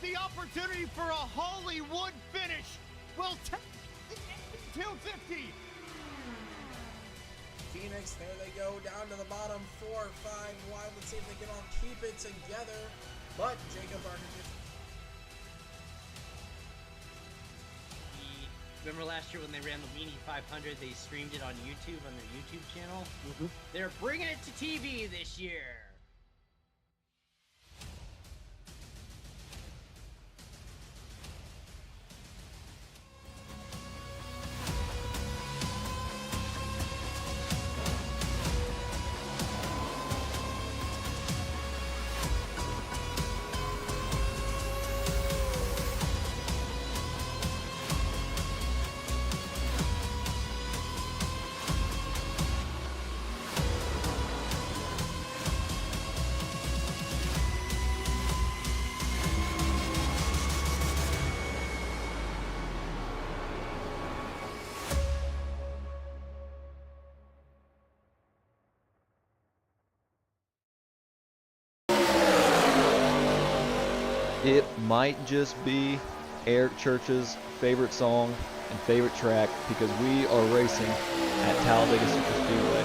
the opportunity for a Hollywood finish will take the 250. Phoenix, there they go, down to the bottom, 4 or 5 wide. Let's see if they can all keep it together. But Jacob ARCA. Remember last year when they ran the Weenie 500, they streamed it on YouTube, on their YouTube channel? Mm-hmm. They're bringing it to TV this year. It might just be Eric Church's favorite song and favorite track because we are racing at Talladega Superspeedway.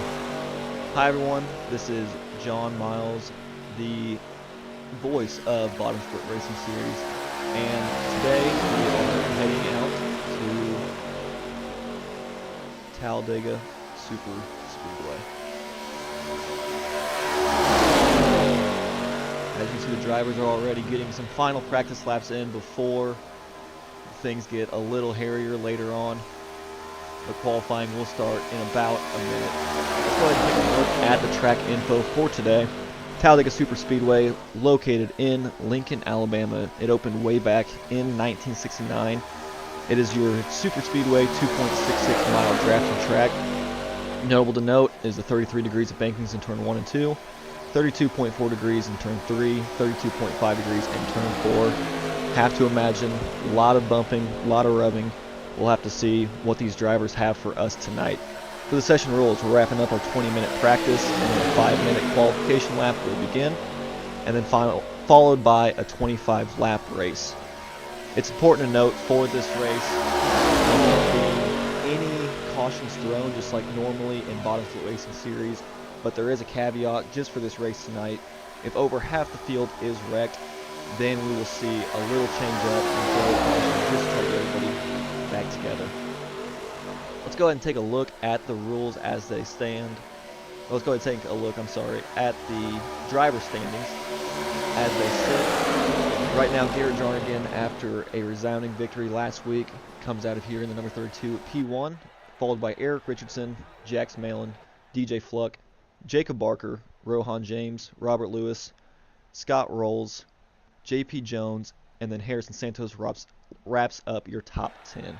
Hi everyone, this is John Miles, the voice of Bottom Split Racing Series, and today we are heading out to Talladega Superspeedway. As you see, the drivers are already getting some final practice laps in before things get a little hairier later on. The qualifying will start in about a minute. Let's go ahead and take a look at the track info for today. Talladega Superspeedway, located in Lincoln, Alabama. It opened way back in 1969. It is your superspeedway 2.66 mile drafting track. Notable to note is the 33 degrees of bankings in turn 1 and 2. 32.4 degrees in turn 3, 32.5 degrees in turn 4. Have to imagine a lot of bumping, a lot of rubbing. We'll have to see what these drivers have for us tonight. For the session rules, we're wrapping up our 20-minute practice, and then a 5-minute qualification lap will begin, and then followed by a 25-lap race. It's important to note for this race, there won't be any cautions thrown, just like normally in Bottom Split Racing Series. But there is a caveat just for this race tonight. If over half the field is wrecked, then we will see a little change up and throw caution just to try to get everybody back together. Let's go ahead and take a look at the rules as they stand. Let's go ahead and take a look, at the driver standings as they sit. Right now, Garrett Jarnigan, after a resounding victory last week, comes out of here in the number 32 at P1, followed by Eric Richardson, Jax Malin, DJ Fluck, Jacob Barker, Rohan James, Robert Lewis, Scott Rolls, JP Jones, and then Harrison Santos wraps up your top 10.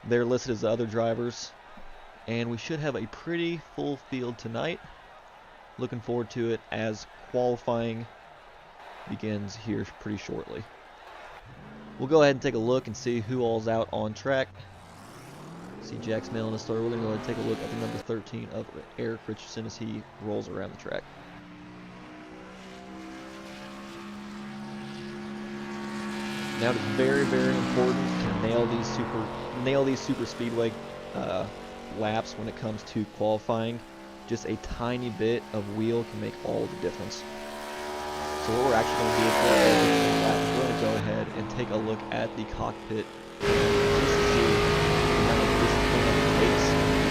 They're listed as the other drivers, and we should have a pretty full field tonight. Looking forward to it as qualifying begins here pretty shortly. We'll go ahead and take a look and see who all's out on track. See Jax Malin is started. We're going to go ahead and take a look at the number 13 of Eric Richardson as he rolls around the track. Now it's very, very important to nail these super speedway laps when it comes to qualifying. Just a tiny bit of wheel can make all the difference. So what we're actually going to do for our lap, we're going to go ahead and take a look at the cockpit just to see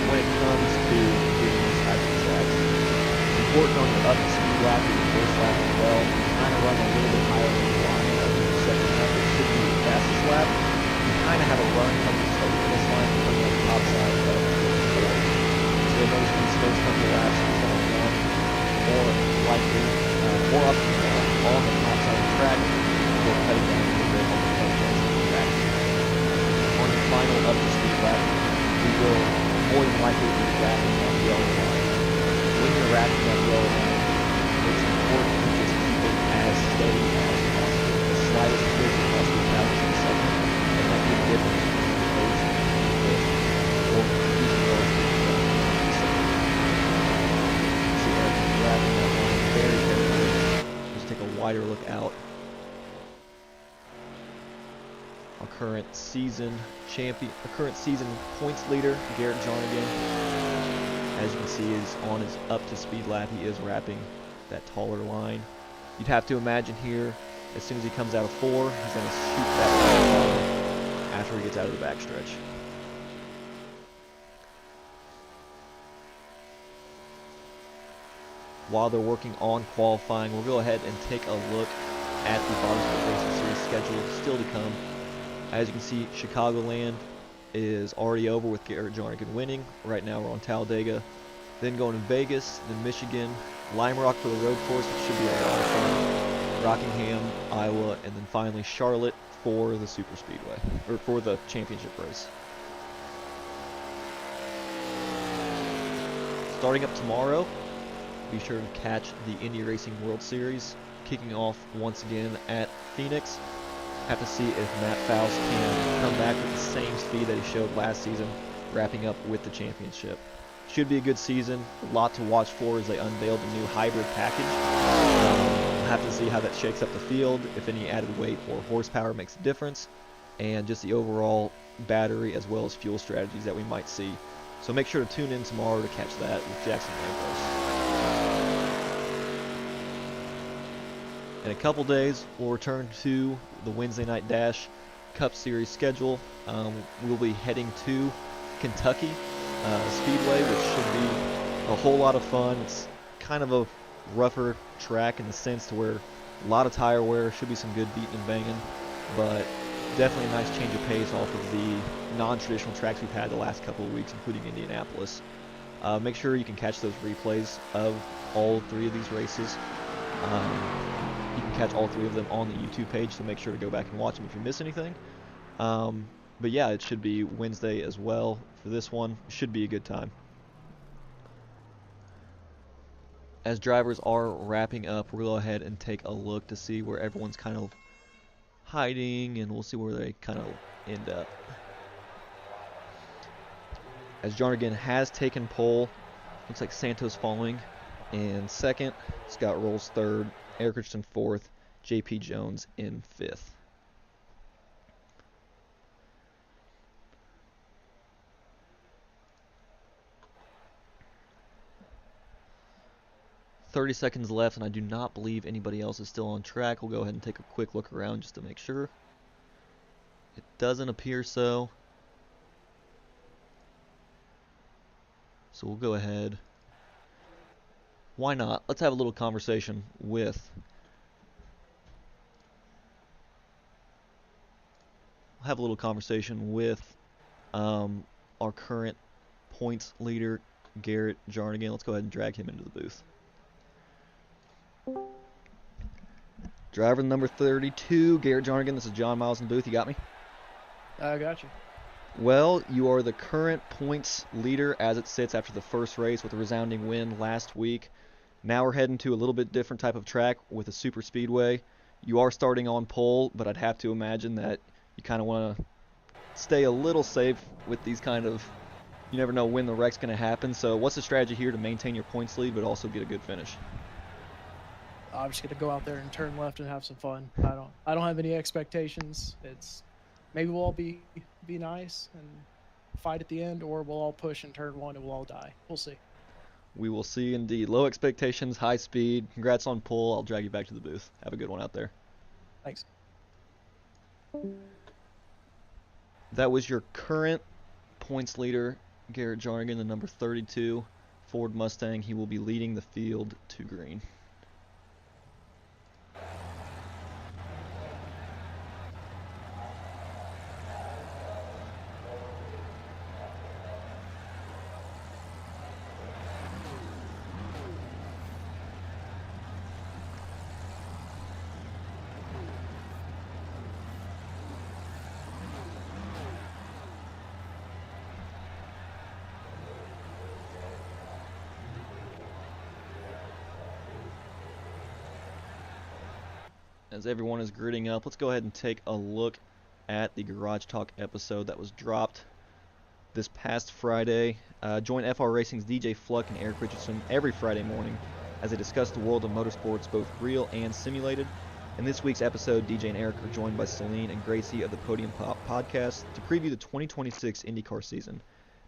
when it comes to getting these types of tracks. It's important on your up to speed lap or your first lap as well. Kind of run a little bit higher than the line of your second lap, which should be your fastest lap. You kind of have a run from the start to finish line coming on the top side of the board. So you'll notice these first couple of laps are going on more likely, more up on the top side of the track. We'll cut it down a little bit on the front edge of the track. On the final up to speed lap, we will more than likely be wrapping that yellow line. When you're wrapping that yellow line, it's important to just keep it as steady as possible. The slightest twist across the thousandth of a second, and that can be the difference between the first and the fifth, or even more than the second. See everything wrapping that line very carefully. Just take a wider look out. current season champion, current season points leader, Garrett Jarnigan. As you can see, is on his up to speed lap. He is wrapping that taller line. You'd have to imagine here, as soon as he comes out of 4, he's going to shoot that after he gets out of the backstretch. While they're working on qualifying, we'll go ahead and take a look at the Motorsport Racing Series schedule still to come. As you can see, Chicagoland is already over with Garrett Jarnigan winning. Right now we're on Talladega. Then going to Vegas, then Michigan, Lime Rock for the road course, which should be a lot of fun, Rockingham, Iowa, and then finally Charlotte for the Superspeedway, or for the championship race. Starting up tomorrow, be sure to catch the Indy Racing World Series, kicking off once again at Phoenix. Have to see if Matt Faust can come back with the same speed that he showed last season, wrapping up with the championship. Should be a good season. A lot to watch for as they unveiled the new hybrid package. We'll have to see how that shakes up the field, if any added weight or horsepower makes a difference, and just the overall battery as well as fuel strategies that we might see. So make sure to tune in tomorrow to catch that with Jackson Lampos. In a couple days, we'll return to the Wednesday Night Dash Cup Series schedule. We'll be heading to Kentucky Speedway, which should be a whole lot of fun. It's kind of a rougher track in the sense to where a lot of tire wear, should be some good beating and banging, but definitely a nice change of pace off of the non-traditional tracks we've had the last couple of weeks, including Indianapolis. Make sure you can catch those replays of all 3 of these races. You can catch all 3 of them on the YouTube page, so make sure to go back and watch them if you miss anything. But yeah, it should be Wednesday as well for this one. Should be a good time. As drivers are wrapping up, we'll go ahead and take a look to see where everyone's kind of hiding, and we'll see where they kind of end up. As Jarnigan has taken pole, looks like Santos following in second, Scott Rolls third, Eric Richardson fourth, JP Jones in fifth. "30 seconds left, and I do not believe anybody else is still on track. We'll go ahead and take a quick look around just to make sure. It doesn't appear so. So we'll go ahead. Why not? Let's have a little conversation with our current points leader, Garrett Jarnigan. Let's go ahead and drag him into the booth. Driver number 32, Garrett Jarnigan. This is John Miles in the booth. You got me? I got you. Well, you are the current points leader as it sits after the first race with a resounding win last week. Now we're heading to a little bit different type of track with a super speedway. You are starting on pole, but I'd have to imagine that you kind of want to stay a little safe with these kind of, you never know when the wreck's going to happen. So what's the strategy here to maintain your points lead but also get a good finish? I'm just gonna go out there and turn left and have some fun. I don't have any expectations. It's maybe we'll all be nice and fight at the end, or we'll all push in turn 1 and we'll all die. We'll see. We will see indeed. Low expectations, high speed. Congrats on pole. I'll drag you back to the booth. Have a good one out there. Thanks. That was your current points leader, Garrett Jarnigan, the number 32 Ford Mustang. He will be leading the field to green. As everyone is girding up, let's go ahead and take a look at the Garage Talk episode that was dropped this past Friday. Join FR Racing's DJ Fluck and Eric Richardson every Friday morning as they discuss the world of motorsports, both real and simulated. In this week's episode, DJ and Eric are joined by Celine and Gracie of the Podium Pop podcast to preview the 2026 IndyCar season.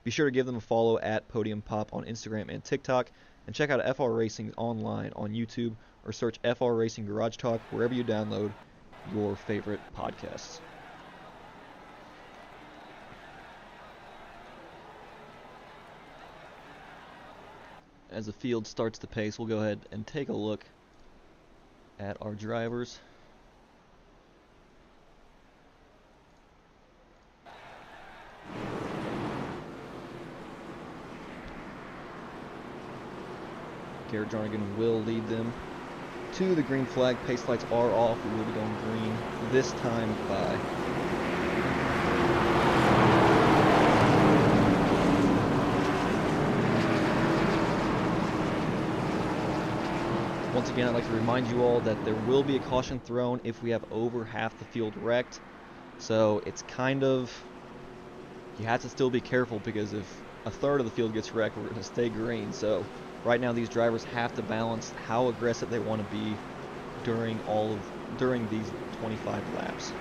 Be sure to give them a follow at Podium Pop on Instagram and TikTok, and check out FR Racing online on YouTube, or search FR Racing Garage Talk wherever you download your favorite podcasts. As the field starts to pace, we'll go ahead and take a look at our drivers. Garrett Jarnigan will lead them to the green flag. Pace lights are off. We will be going green this time by. Once again, I'd like to remind you all that there will be a caution thrown if we have over half the field wrecked. So it's kind of, you have to still be careful, because if a third of the field gets wrecked, we're going to stay green. So right now these drivers have to balance how aggressive they want to be during these 25 laps.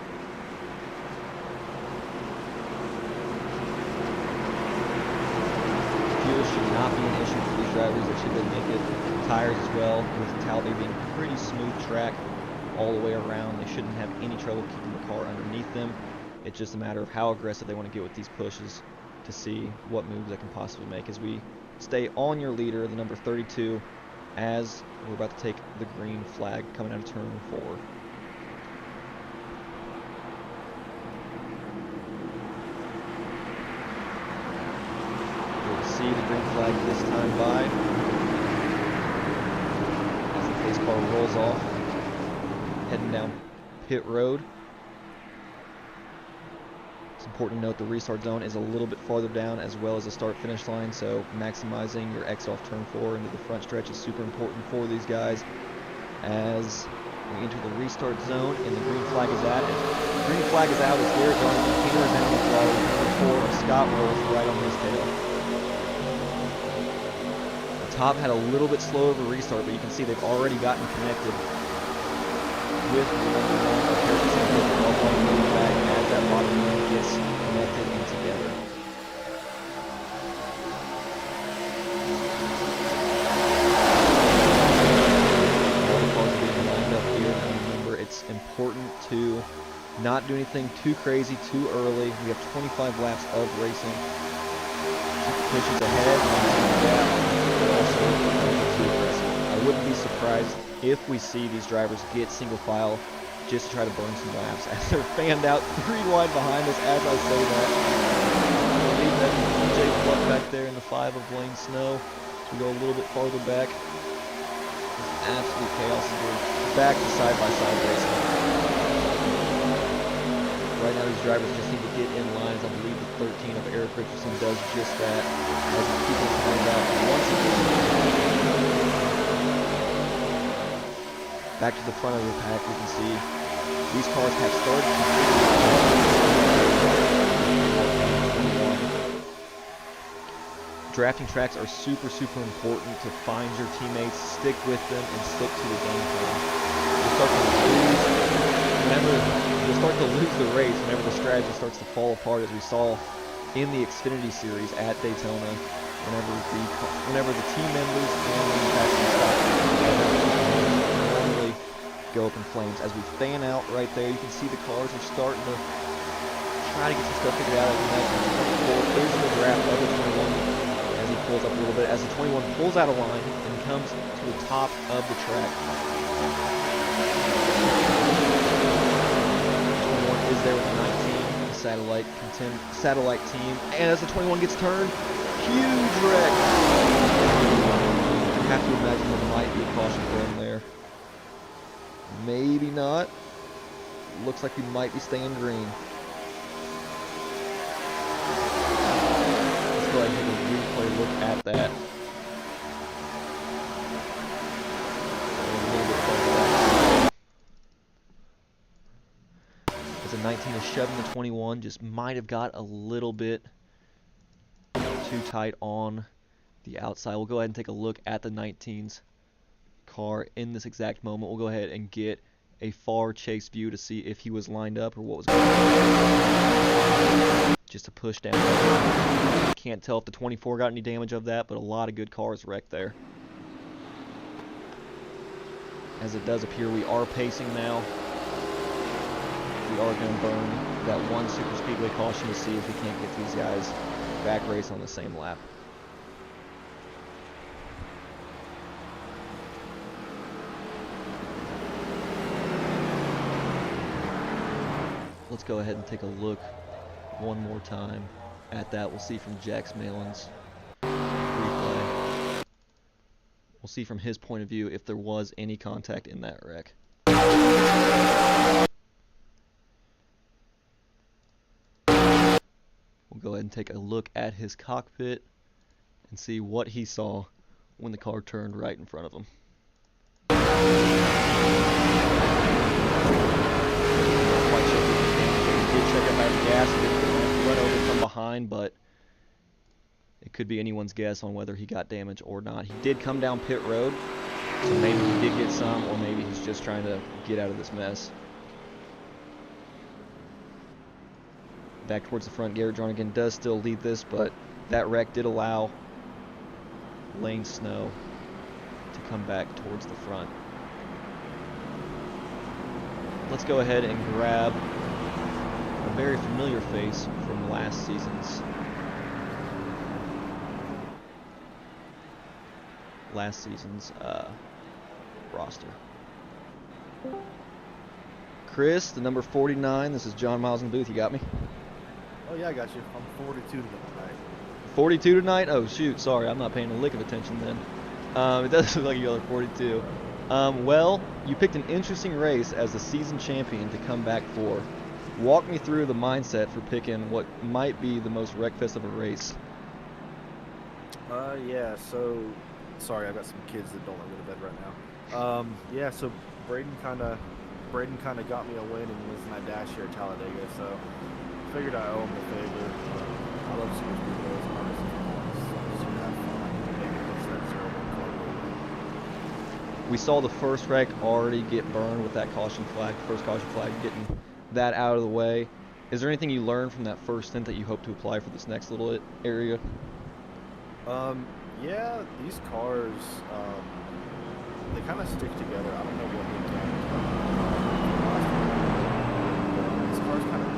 Fuel should not be an issue for these drivers. They should be able to make it. Tires as well, with Talladega being a pretty smooth track all the way around. They shouldn't have any trouble keeping the car underneath them. It's just a matter of how aggressive they want to get with these pushes to see what moves they can possibly make. As we stay on your leader, the number 32, as we're about to take the green flag coming out of turn 4. We'll see the green flag this time by. Pace car rolls off, heading down pit road. It's important to note the restart zone is a little bit farther down, as well as the start-finish line, so maximizing your exit off turn 4 into the front stretch is super important for these guys. As we enter the restart zone and the green flag is at it. The green flag is out as Garrett Jarnigan hammers down the throttle. Number 4, Scott rolls right on his tail. Top had a little bit slow of a restart, but you can see they've already gotten connected with the number 1 as that bottom line gets connected and together. All the cars are being lined up here, and remember, it's important to not do anything too crazy too early. We have 25 laps of racing. Pushes ahead, but also too aggressive. I wouldn't be surprised if we see these drivers get single file just to try to burn some laps as they're fanned out 3 wide behind us as I say that. I believe that DJ Flood back there in the 5 of Blaine Snow. As we go a little bit farther back, it's absolute chaos as we're back to side-by-side racing. Right now these drivers just need to get in lines. I believe the 13 of Eric Richardson does just that as he keeps his lines out once again. Back to the front of the pack, we can see these cars have started. Drafting tracks are super important to find your teammates, stick with them, and stick to the game plan. You'll start to lose the race whenever the strategy starts to fall apart, as we saw in the Xfinity Series at Daytona, whenever the team members and manufacturing stop normally go up in flames. As we fan out right there, you can see the cars are starting to try to get some stuff figured out. As the 24 is the draft of the 21 as he pulls up a little bit. As the 21 pulls out a line and comes to the top of the track. Is there with the 19 satellite team, and as the 21 gets turned, huge wreck. I have to imagine there might be a caution thrown there. Maybe not. Looks like we might be staying green. Let's go ahead and take a replay look at that. As the 19 is shoving the 21, just might have got a little bit too tight on the outside. We'll go ahead and take a look at the 19's car in this exact moment. We'll go ahead and get a far chase view to see if he was lined up or what was going on. Just a push down. Can't tell if the 24 got any damage of that, but a lot of good cars wrecked there. As it does appear we are pacing now. We are going to burn that one super speedway caution to see if we can't get these guys back race on the same lap. Let's go ahead and take a look one more time at that. We'll see from Jax Malin's replay. We'll see from his point of view if there was any contact in that wreck. We'll go ahead and take a look at his cockpit and see what he saw when the car turned right in front of him. Check up out the gas and run over from behind, but it could be anyone's guess on whether he got damage or not. He did come down pit road, so maybe he did get some, or maybe he's just trying to get out of this mess. Back towards the front, Garrett Jarnigan does still lead this, but that wreck did allow Lane Snow to come back towards the front. Let's go ahead and grab a very familiar face from last season's roster. Chris, the number 49. This is John Miles in the booth. You got me? Oh yeah, I got you. I'm 42 tonight. 42 tonight? Oh shoot, sorry, I'm not paying a lick of attention then. It does look like you're 42. Well, you picked an interesting race as the season champion to come back for. Walk me through the mindset for picking what might be the most wreckfest of a race. Yeah, so sorry, I've got some kids that don't want to go to bed right now. Yeah, so Braden kind of got me a win and was my dash here at Talladega, so figured I owe him a favor. I love super speedways, honestly. So have fun. Maybe push that 0-1 We saw the first wreck already get burned with that caution flag, first caution flag, getting that out of the way. Is there anything you learned from that first stint that you hope to apply for this next little area? Yeah, these cars, they kind of stick together. I don't know what they've done. These cars kind of,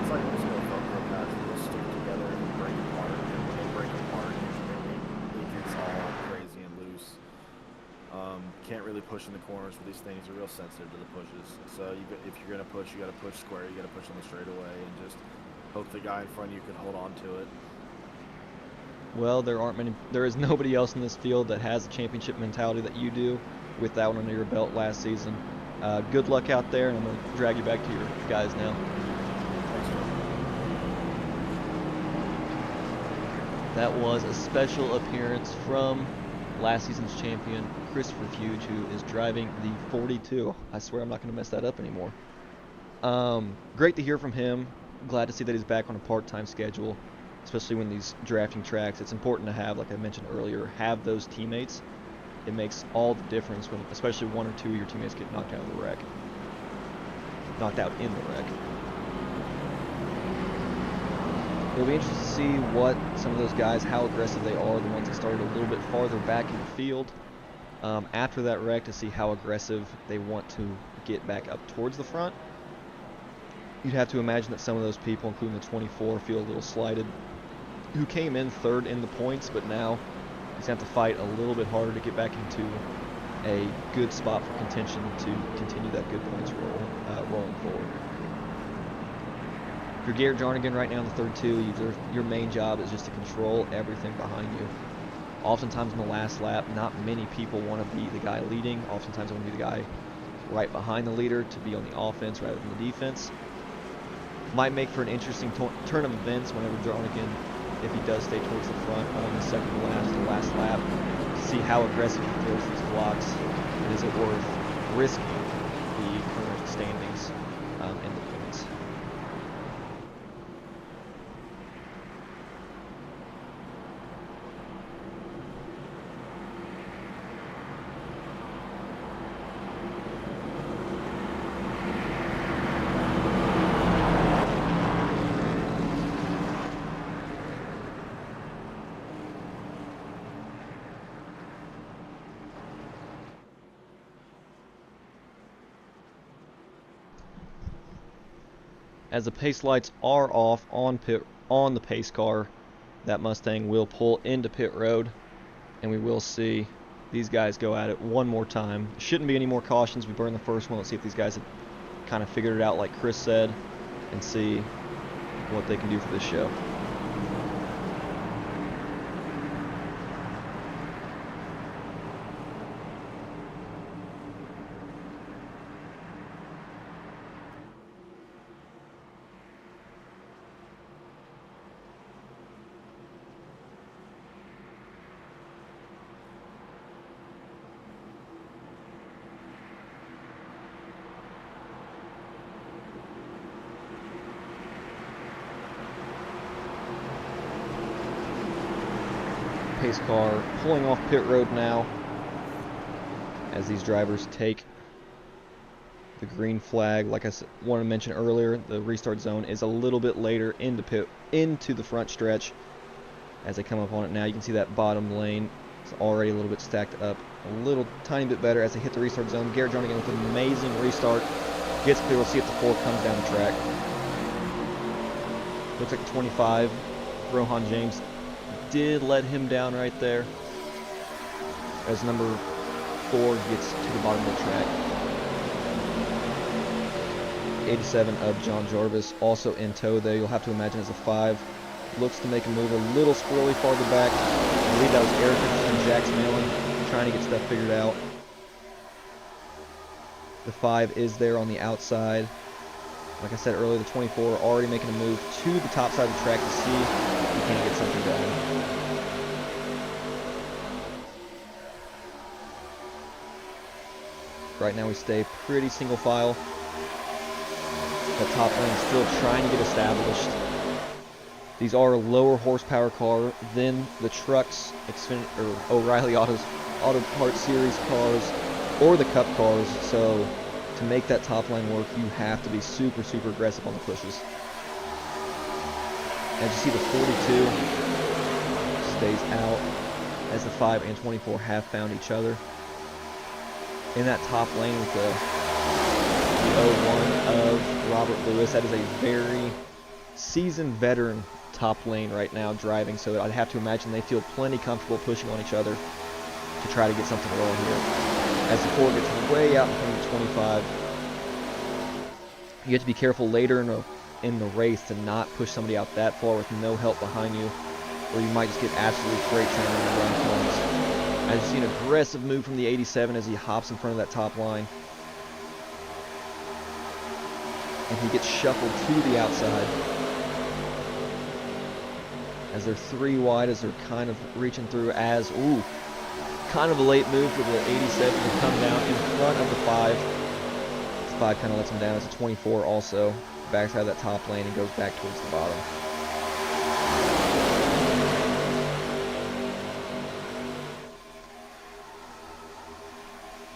it's like most Velcro pads. They'll stick together and break apart. And when they break apart, it gets all crazy and loose. Can't really push in the corners with these things. They're real sensitive to the pushes. So if you're going to push, you got to push square. You got to push on the straightaway and just hope the guy in front of you can hold on to it. Well, there is nobody else in this field that has the championship mentality that you do with that one under your belt last season. Good luck out there, and I'm going to drag you back to your guys now. That was a special appearance from last season's champion, Christopher Fuge, who is driving the 42. I swear I'm not going to mess that up anymore. Great to hear from him. Glad to see that he's back on a part-time schedule, especially when these drafting tracks. It's important to have, like I mentioned earlier, have those teammates. It makes all the difference when, especially one or two of your teammates get knocked out of the wreck. Knocked out in the wreck. It'll be interesting to see what some of those guys, how aggressive they are, the ones that started a little bit farther back in the field after that wreck, to see how aggressive they want to get back up towards the front. You'd have to imagine that some of those people, including the 24, feel a little slighted, who came in third in the points, but now he's going to have to fight a little bit harder to get back into a good spot for contention to continue that good points rolling forward. If you're Garrett Jarnigan right now in the third two, your main job is just to control everything behind you. Oftentimes in the last lap, not many people want to be the guy leading. Oftentimes they want to be the guy right behind the leader to be on the offense rather than the defense. Might make for an interesting turn of events whenever Jarnigan, if he does stay towards the front on the second to last lap, to see how aggressive he throws these blocks, and is it worth risking the current standings in the points. As the pace lights are off on the pace car, that Mustang will pull into pit road, and we will see these guys go at it one more time. Shouldn't be any more cautions. We burned the first one. Let's see if these guys have kind of figured it out like Chris said, and see what they can do for this show. Pace car pulling off pit road now as these drivers take the green flag. Like I wanted to mention earlier, the restart zone is a little bit later into the front stretch. As they come up on it now, you can see that bottom lane is already a little bit stacked up a little tiny bit better as they hit the restart zone. Garrett Jarnigan with an amazing restart, gets clear. We'll see if the 4 comes down the track. Looks like the 25, Rohan James, did let him down right there as number 4 gets to the bottom of the track. 87 of John Jarvis also in tow there. You'll have to imagine as a 5 looks to make a move a little squirrely farther back. I believe that was Eric and Jackson Allen trying to get stuff figured out. The 5 is there on the outside. Like I said earlier, the 24 already making a move to the top side of the track to see if he can't get something done. Right now we stay pretty single file. The top lane is still trying to get established. These are lower horsepower car than the trucks, or O'Reilly Auto Parts Series cars, or the Cup cars. So to make that top line work, you have to be super, super aggressive on the pushes. As you see, the 42 stays out as the 5 and 24 have found each other. In that top lane with the 01 of Robert Lewis, that is a very seasoned veteran top lane right now driving, so I'd have to imagine they feel plenty comfortable pushing on each other to try to get something rolling here. As the 4 gets way out in front of the 25, you have to be careful later in the race to not push somebody out that far with no help behind you, or you might just get absolutely freight train on the run corners. As you see an aggressive move from the 87 as he hops in front of that top line. And he gets shuffled to the outside. As they're 3 wide, as they're kind of reaching through as, ooh, kind of a late move for the 87 to come down in front of the 5. The 5 kind of lets him down as the 24 also backs out of that top lane and goes back towards the bottom.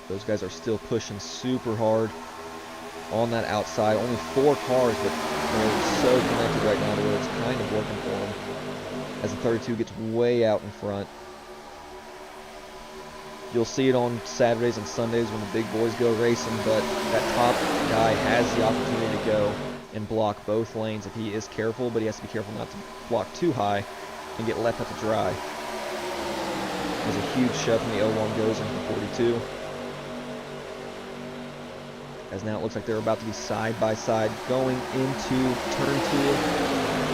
Those guys are still pushing super hard on that outside. Only 4 cars, but they're so connected right now to where it's kind of working for them. As the 32 gets way out in front. You'll see it on Saturdays and Sundays when the big boys go racing, but that top guy has the opportunity to go and block both lanes if he is careful, but he has to be careful not to block too high and get left out to dry. There's a huge shove from the 01 goes into the 42. As now it looks like they're about to be side by side going into turn 2.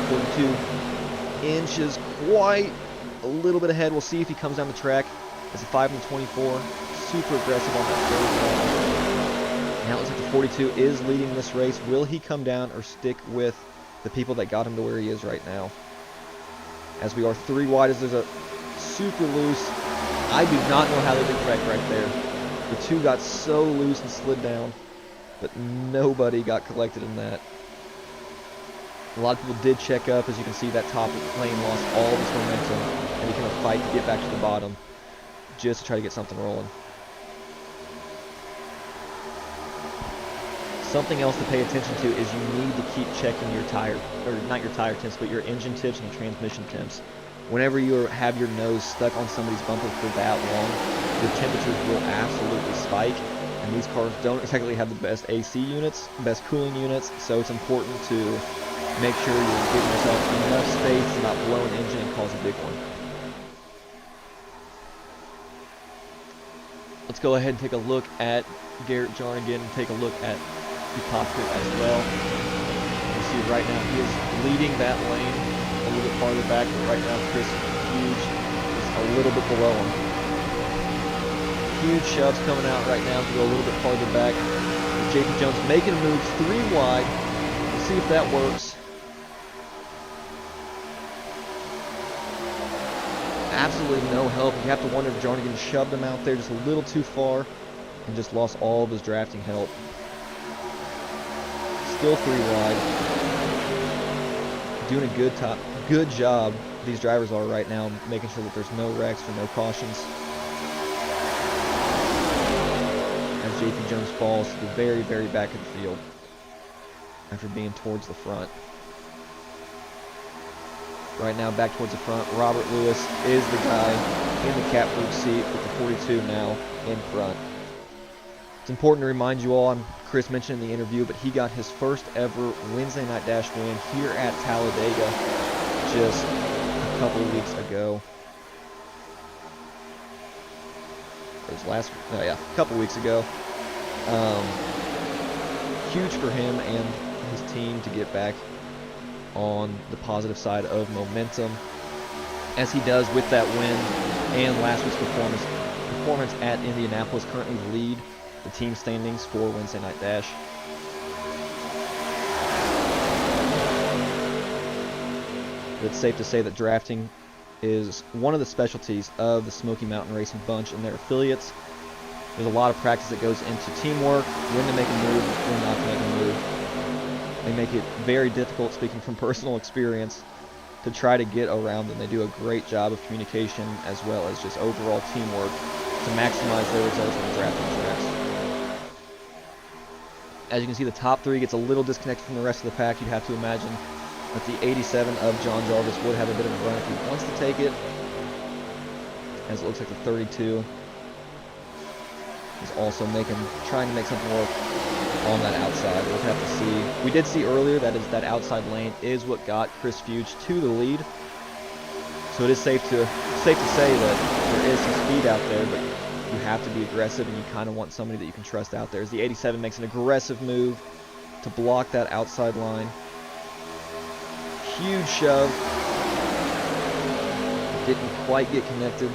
42 inches, quite a little bit ahead. We'll see if he comes down the track. As a 5 and 24, super aggressive on that 3rd line. Now it looks like the 42 is leading this race. Will he come down or stick with the people that got him to where he is right now? As we are 3 wide, as there's a super loose. I do not know how they didn't wreck right there. The 2 got so loose and slid down, but nobody got collected in that. A lot of people did check up. As you can see, that top lane lost all of its momentum and became a fight to get back to the bottom, just to try to get something rolling. Something else to pay attention to is you need to keep checking your tire, or not your tire temps, but your engine temps and your transmission temps. Whenever you have your nose stuck on somebody's bumper for that long, the temperatures will absolutely spike, and And these cars don't exactly have the best AC units, best cooling units, so it's important to make sure you're giving yourself enough space to not blow an engine and cause a big one. Let's go ahead and take a look at Garrett Jarnigan and take a look at the cockpit as well. You see right now he is leading that lane a little bit farther back, but right now Chris Huge is a little bit below him. Huge shoves coming out right now to go a little bit farther back. JP Jones making a move 3 wide. Let's see if that works. Absolutely no help. You have to wonder if Jarnigan shoved him out there just a little too far and just lost all of his drafting help. Still 3 wide. Doing a good job, these drivers are right now, making sure that there's no wrecks or no cautions. As JP Jones falls to the very, very back of the field after being towards the front. Right now, back towards the front, Robert Lewis is the guy in the catbird seat with the 42 now in front. It's important to remind you all, Chris mentioned in the interview, but he got his first ever Wednesday Night Dash win here at Talladega just a couple of weeks ago. It was a couple weeks ago. Huge for him and his team to get back on the positive side of momentum, as he does with that win and last week's performance at Indianapolis. Currently lead the team standings for Wednesday Night Dash. It's safe to say that drafting is one of the specialties of the Smoky Mountain Racing Bunch and their affiliates. There's a lot of practice that goes into teamwork, when to make a move, when not to make a move. They make it very difficult, speaking from personal experience, to try to get around them. They do a great job of communication as well as just overall teamwork to maximize their results on the drafting tracks. As you can see, the top 3 gets a little disconnected from the rest of the pack. You'd have to imagine that the 87 of John Jarvis would have a bit of a run if he wants to take it, as it looks like the 32 is also trying to make something work on that outside. We'll have to see. We did see earlier that outside lane is what got Chris Fuge to the lead. So it is safe to say that there is some speed out there, but you have to be aggressive and you kind of want somebody that you can trust out there. As the 87 makes an aggressive move to block that outside line. Huge shove. Didn't quite get connected.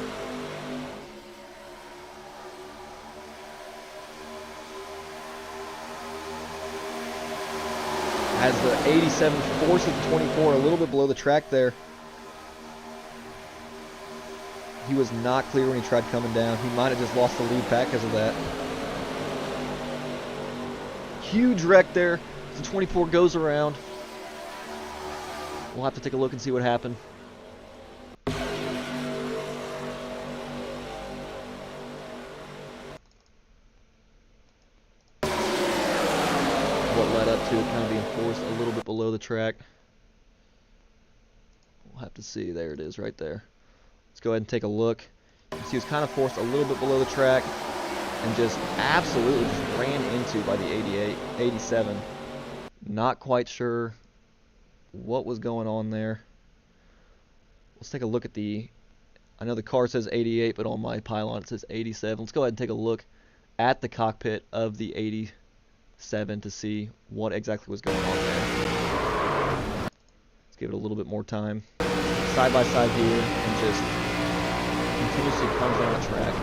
As the 87 forces the 24 a little bit below the track there. He was not clear when he tried coming down. He might have just lost the lead pack because of that. Huge wreck there. The 24 goes around. We'll have to take a look and see what happened. What led up to it kind of being forced a little bit below the track. We'll have to see. There it is right there. Let's go ahead and take a look. You see, he was kind of forced a little bit below the track and just absolutely just ran into by the 87. Not quite sure what was going on there. Let's take a look at I know the car says 88, but on my pylon it says 87. Let's go ahead and take a look at the cockpit of the 87 to see what exactly was going on there. Let's give it a little bit more time. Side by side here, and just continuously comes down the track.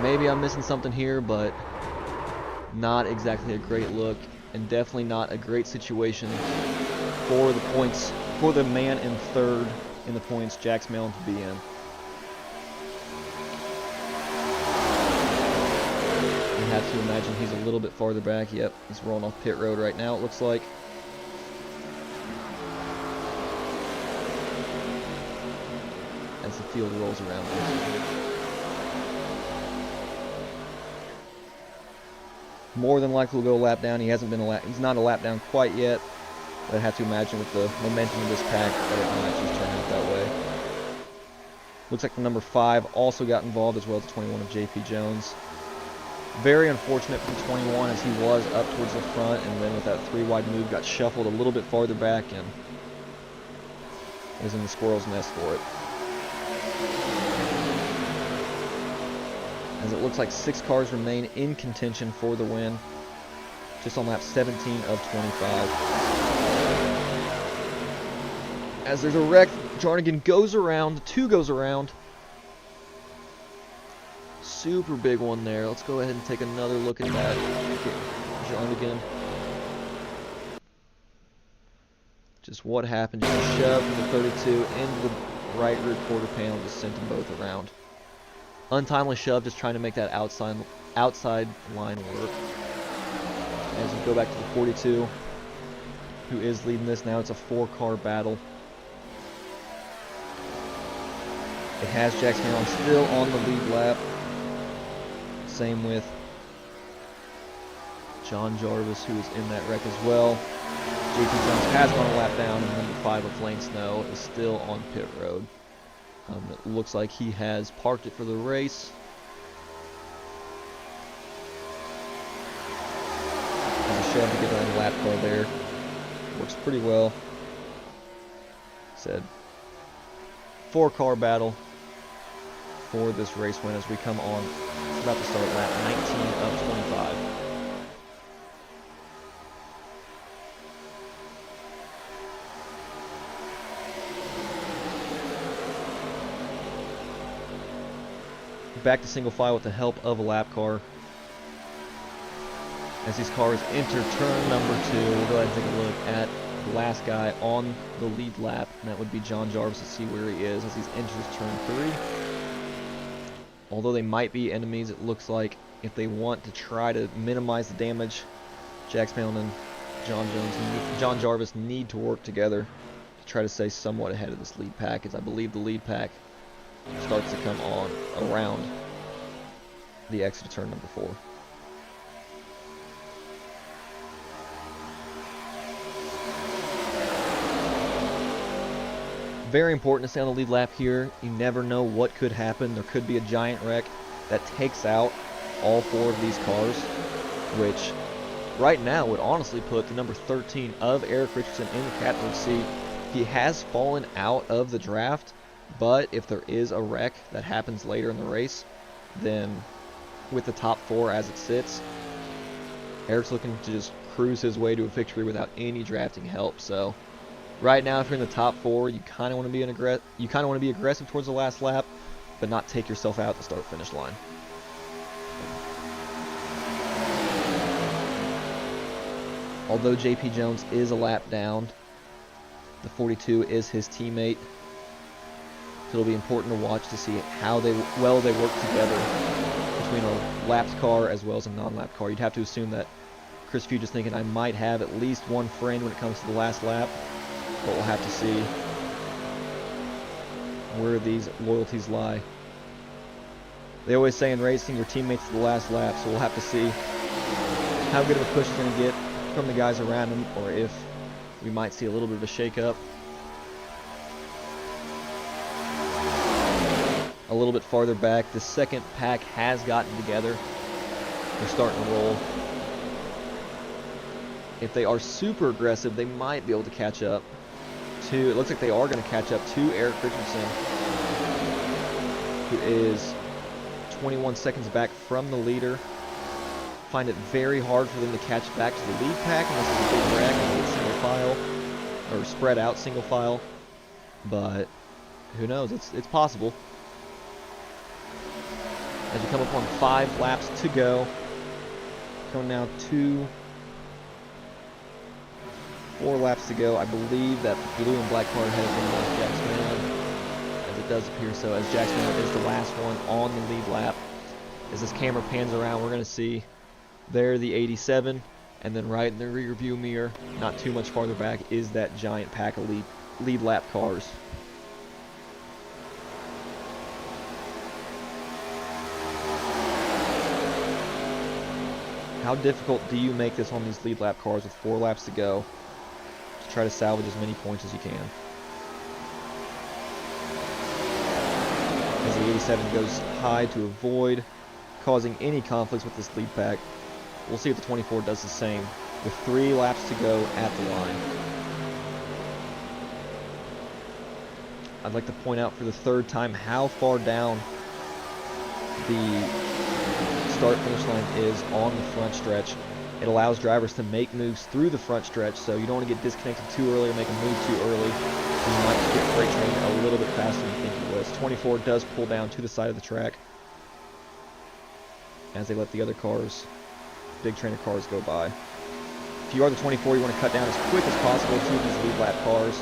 Maybe I'm missing something here, but not exactly a great look, and definitely not a great situation for the points, for the man in third in the points, Jax Mellon, to be in. You have to imagine he's a little bit farther back. Yep, he's rolling off pit road right now, it looks like. As the field rolls around. More than likely will go a lap down. He's not a lap down quite yet. But I have to imagine with the momentum of this pack that it might just turn out that way. Looks like the number 5 also got involved, as well as the 21 of JP Jones. Very unfortunate for 21 as he was up towards the front, and then with that 3-wide move got shuffled a little bit farther back and is in the squirrel's nest for it. As it looks like 6 cars remain in contention for the win, just on lap 17 of 25. As there's a wreck, Jarnigan goes around, 2 goes around. Super big one there. Let's go ahead and take another look at that. Jarnigan. Just what happened. Just a shove from the 32 into the right rear quarter panel. Just sent them both around. Untimely shove, just trying to make that outside line work. As we go back to the 42, who is leading this now. It's a 4-car battle. It has Jax Maron still on the lead lap. Same with John Jarvis, who is in that wreck as well. JP Jones has gone a lap down, and number 5 of Lane Snow is still on pit road. It looks like he has parked it for the race. And a shove to get on the lap car there. Works pretty well. Said 4-car battle for this race win as we come on. It's about to start lap 19 of 25. Back to single file with the help of a lap car. As these cars enter turn number 2, we'll go ahead and take a look at the last guy on the lead lap, and that would be John Jarvis, to see where he is as he enters turn 3. Although they might be enemies, it looks like if they want to try to minimize the damage, Jax Malin and John Jarvis need to work together to try to stay somewhat ahead of this lead pack, as I believe the lead pack starts to come on around the exit of turn number 4. Very important to stay on the lead lap here. You never know what could happen. There could be a giant wreck that takes out all 4 of these cars, which right now would honestly put the number 13 of Eric Richardson in the captain's seat. He has fallen out of the draft, but if there is a wreck that happens later in the race, then with the top 4 as it sits, Eric's looking to just cruise his way to a victory without any drafting help. So right now, if you're in the top 4, you kind of want to be aggressive towards the last lap, but not take yourself out at the start-finish line. Although JP Jones is a lap down, the 42 is his teammate. So it'll be important to watch to see how well they work together between a lapped car as well as a non-lapped car. You'd have to assume that Chris Fuge is thinking I might have at least one friend when it comes to the last lap, but we'll have to see where these loyalties lie. They always say in racing, your teammates to the last lap, so we'll have to see how good of a push he's going to get from the guys around him, or if we might see a little bit of a shake-up. A little bit farther back, the second pack has gotten together. They're starting to roll. If they are super aggressive, they might be able to catch up to, it looks like they are going to catch up to Eric Richardson, who is 21 seconds back from the leader. Find it very hard for them to catch back to the lead pack unless it's a big wreck and it's single file, or spread out single file, but who knows, it's possible. As we come up on 5 laps to go, coming now to 4 laps to go. I believe that blue and black car has been Jax Malin, as it does appear so, as Jax Malin is the last one on the lead lap. As this camera pans around, we're going to see there the 87, and then right in the rear view mirror, not too much farther back, is that giant pack of lead lap cars. How difficult do you make this on these lead lap cars with 4 laps to go to try to salvage as many points as you can? As the 87 goes high to avoid causing any conflicts with this lead pack. We'll see if the 24 does the same, with 3 laps to go at the line. I'd like to point out for the 3rd time how far down the start-finish line is on the front stretch. It allows drivers to make moves through the front stretch, so you don't want to get disconnected too early or make a move too early. So you might get freight train a little bit faster than you think it was. 24 does pull down to the side of the track as they let the other cars, big trainer cars, go by. If you are the 24, you want to cut down as quick as possible to these lead lap cars,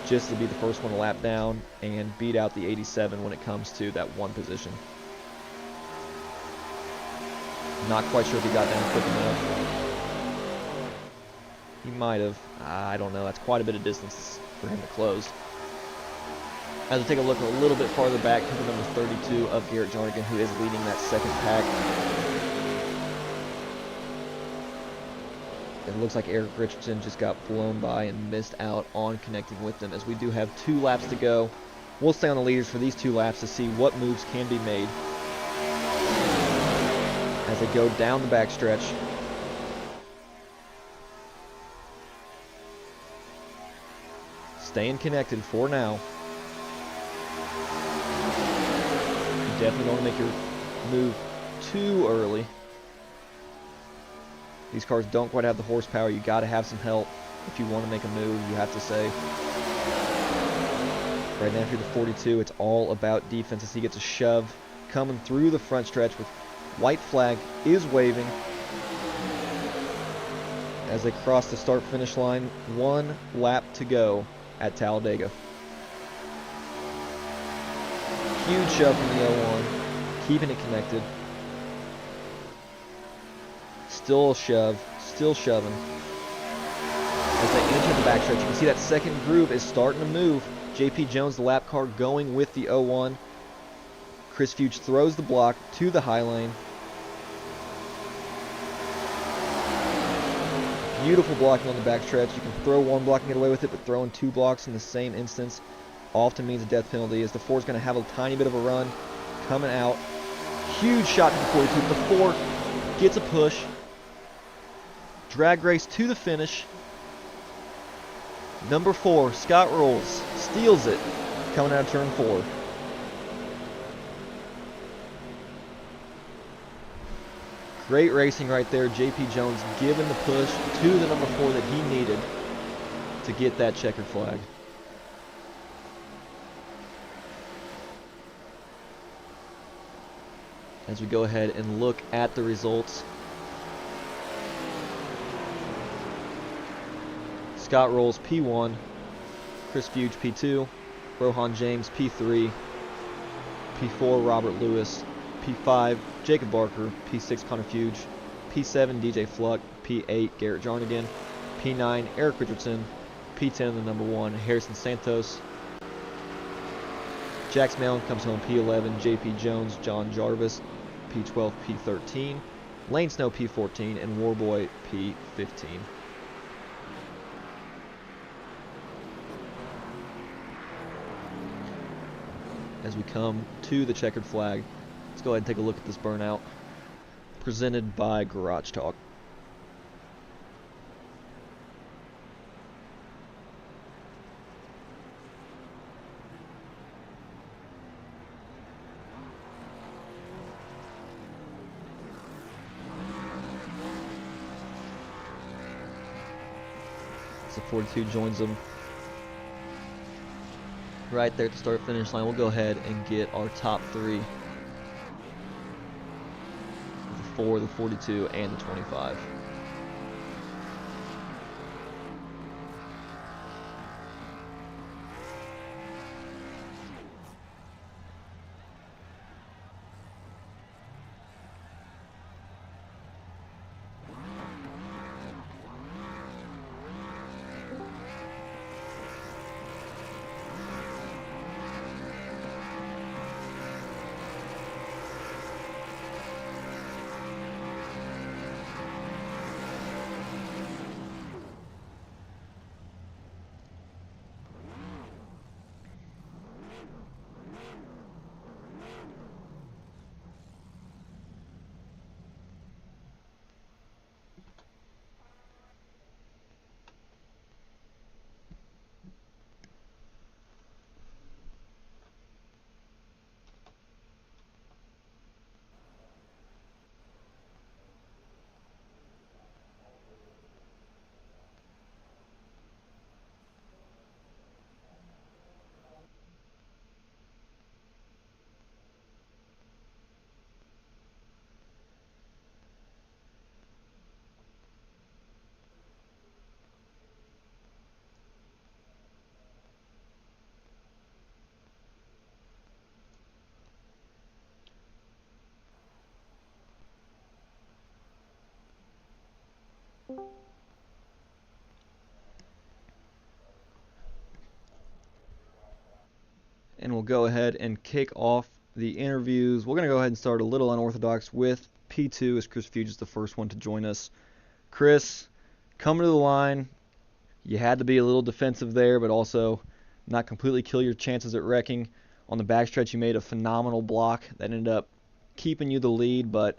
just to be the first one to lap down and beat out the 87 when it comes to that 1 position. Not quite sure if he got down quick enough. He might have. I don't know. That's quite a bit of distance for him to close. As we take a look a little bit farther back to the number 32 of Garrett Jarnigan, who is leading that 2nd pack. It looks like Eric Richardson just got blown by and missed out on connecting with them, as we do have 2 laps to go. We'll stay on the leaders for these 2 laps to see what moves can be made as they go down the backstretch. Staying connected for now. You definitely don't want to make your move too early. These cars don't quite have the horsepower. You got to have some help if you want to make a move, you have to say. Right now, if you're the 42, it's all about defense as he gets a shove coming through the front stretch with white flag is waving as they cross the start-finish line. 1 lap to go at Talladega. Huge shove from the 01, keeping it connected. Still a shove, still shoving. As they enter the backstretch, you can see that 2nd groove is starting to move. JP Jones, the lap car, going with the 01. Chris Fuchs throws the block to the high lane. Beautiful blocking on the backstretch. You can throw 1 block and get away with it, but throwing 2 blocks in the same instance often means a death penalty, as the 4 is going to have a tiny bit of a run coming out. Huge shot to the 42. The 4 gets a push. Drag race to the finish. Number 4, Scott Rolls, steals it coming out of turn 4. Great racing right there. JP Jones giving the push to the number 4 that he needed to get that checkered flag. As we go ahead and look at the results, Scott Rolls P1, Chris Fuchs P2, Rohan James P3, P4 Robert Lewis, P5 Jacob Barker, P6 Connor Fuchs, P7 DJ Fluck, P8 Garrett Jarnigan, P9 Eric Richardson, P10 the number 1 Harrison Santos. Jax Mellon comes home P11, JP Jones, John Jarvis, P12 P13, Lane Snow P14, and Warboy P15. As we come to the checkered flag, let's go ahead and take a look at this burnout presented by Garage Talk. So 42 joins them right there at the start finish line. We'll go ahead and get our top 3. The 4, the 42, and the 25. And we'll go ahead and kick off the interviews. We're going to go ahead and start a little unorthodox with P2 as Chris Fuge is the first one to join us. Chris, coming to the line, you had to be a little defensive there, but also not completely kill your chances at wrecking. On the backstretch, you made a phenomenal block that ended up keeping you the lead, but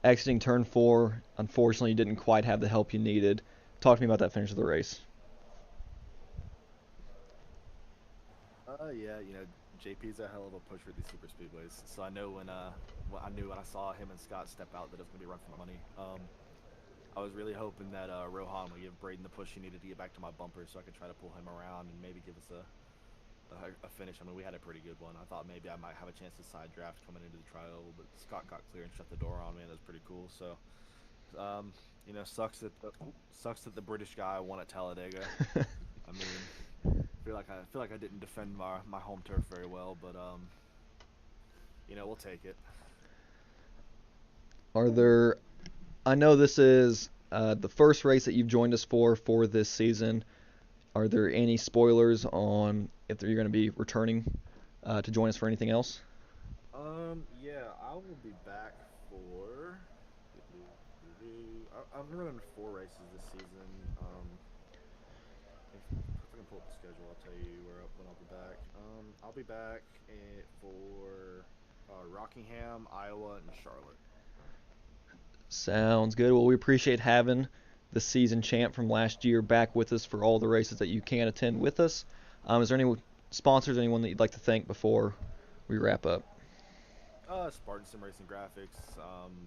exiting turn 4, unfortunately, you didn't quite have the help you needed. Talk to me about that finish of the race. Yeah, JP's a hell of a push for these super speedways. So I know when I saw him and Scott step out that it was gonna be run for money. I was really hoping that Rohan would give Braden the push he needed to get back to my bumper, so I could try to pull him around and maybe give us a finish. I mean, we had a pretty good one. I thought maybe I might have a chance to side draft coming into the trial, but Scott got clear and shut the door on me, and that was pretty cool. So, sucks that the British guy won at Talladega. I mean, I feel like I didn't defend my home turf very well, but we'll take it. I know this is the first race that you've joined us for this season. Are there any spoilers on if you're going to be returning to join us for anything else? Yeah, I will be back for. I'm running 4 races this season. If I can pull up the schedule, I'll tell you when I'll be back. I'll be back for Rockingham, Iowa, and Charlotte. Sounds good. Well, we appreciate having the season champ from last year back with us for all the races that you can attend with us. Is there any sponsors, anyone that you'd like to thank before we wrap up? Spartan Sim Racing Graphics,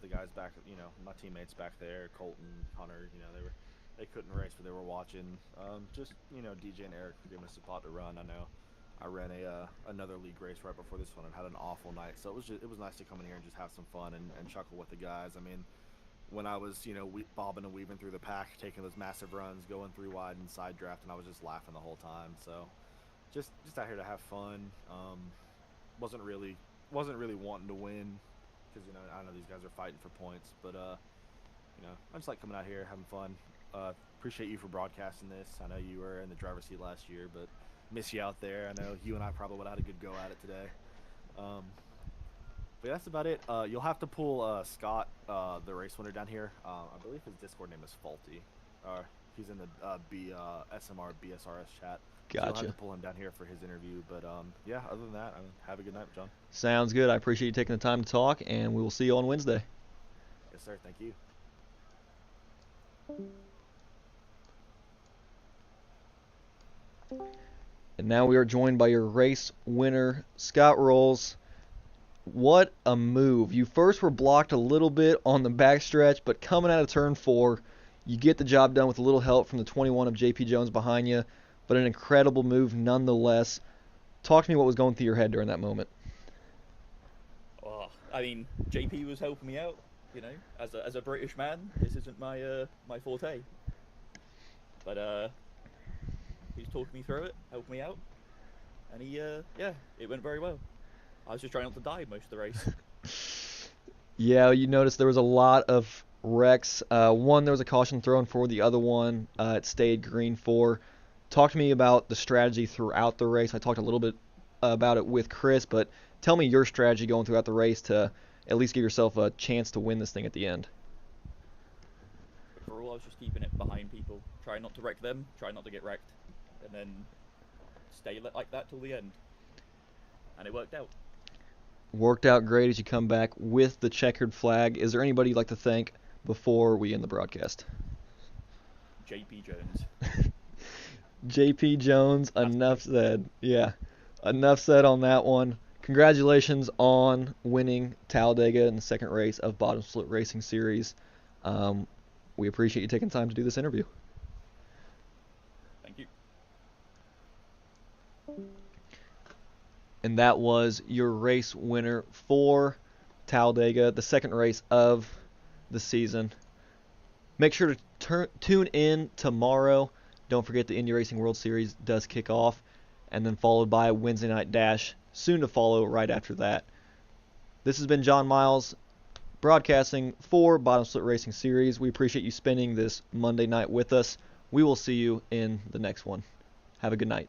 the guys back, my teammates back there, Colton, Hunter, they couldn't race, but they were watching. DJ and Eric for giving us a spot to run. I know I ran another league race right before this one and had an awful night, so it was nice to come in here and just have some fun and chuckle with the guys. I mean, when I was, bobbing and weaving through the pack, taking those massive runs, going 3 wide and side draft, and I was just laughing the whole time. So, just out here to have fun. Wasn't really wanting to win, because I know these guys are fighting for points, but I just like coming out here, having fun. Appreciate you for broadcasting this. I know you were in the driver's seat last year, but miss you out there. I know you and I probably would have had a good go at it today. But that's about it. You'll have to pull Scott, the race winner, down here. I believe his Discord name is Faulty. He's in the SMR BSRS chat. So you'll have to pull him down here for his interview. But yeah, other than that, have a good night, John. Sounds good. I appreciate you taking the time to talk, and we will see you on Wednesday. Yes, sir. Thank you. And now we are joined by your race winner, Scott Rolls. What a move. You first were blocked a little bit on the backstretch, but coming out of turn 4, you get the job done with a little help from the 21 of JP Jones behind you, but an incredible move nonetheless. Talk to me what was going through your head during that moment. Oh, I mean, JP was helping me out, as a British man, this isn't my my forte. But he's talking me through it, helped me out, and it went very well. I was just trying not to die most of the race. Yeah, you noticed there was a lot of wrecks. One, there was a caution thrown for. The other one, it stayed green for. Talk to me about the strategy throughout the race. I talked a little bit about it with Chris, but tell me your strategy going throughout the race to at least give yourself a chance to win this thing at the end. Overall, I was just keeping it behind people, trying not to wreck them, trying not to get wrecked, and then stay like that till the end. And it worked out. Worked out great as you come back with the checkered flag. Is there anybody you'd like to thank before we end the broadcast? JP Jones. JP Jones, enough said. Yeah, enough said on that one. Congratulations on winning Talladega in the second race of Bottom Split Racing Series. We appreciate you taking time to do this interview. Thank you. And that was your race winner for Talladega, the second race of the season. Make sure to tune in tomorrow. Don't forget the Indy Racing World Series does kick off, and then followed by a Wednesday night dash, soon to follow right after that. This has been John Miles. broadcasting for Bottom Split Racing Series. We appreciate you spending this Monday night with us. We will see you in the next one. Have a good night.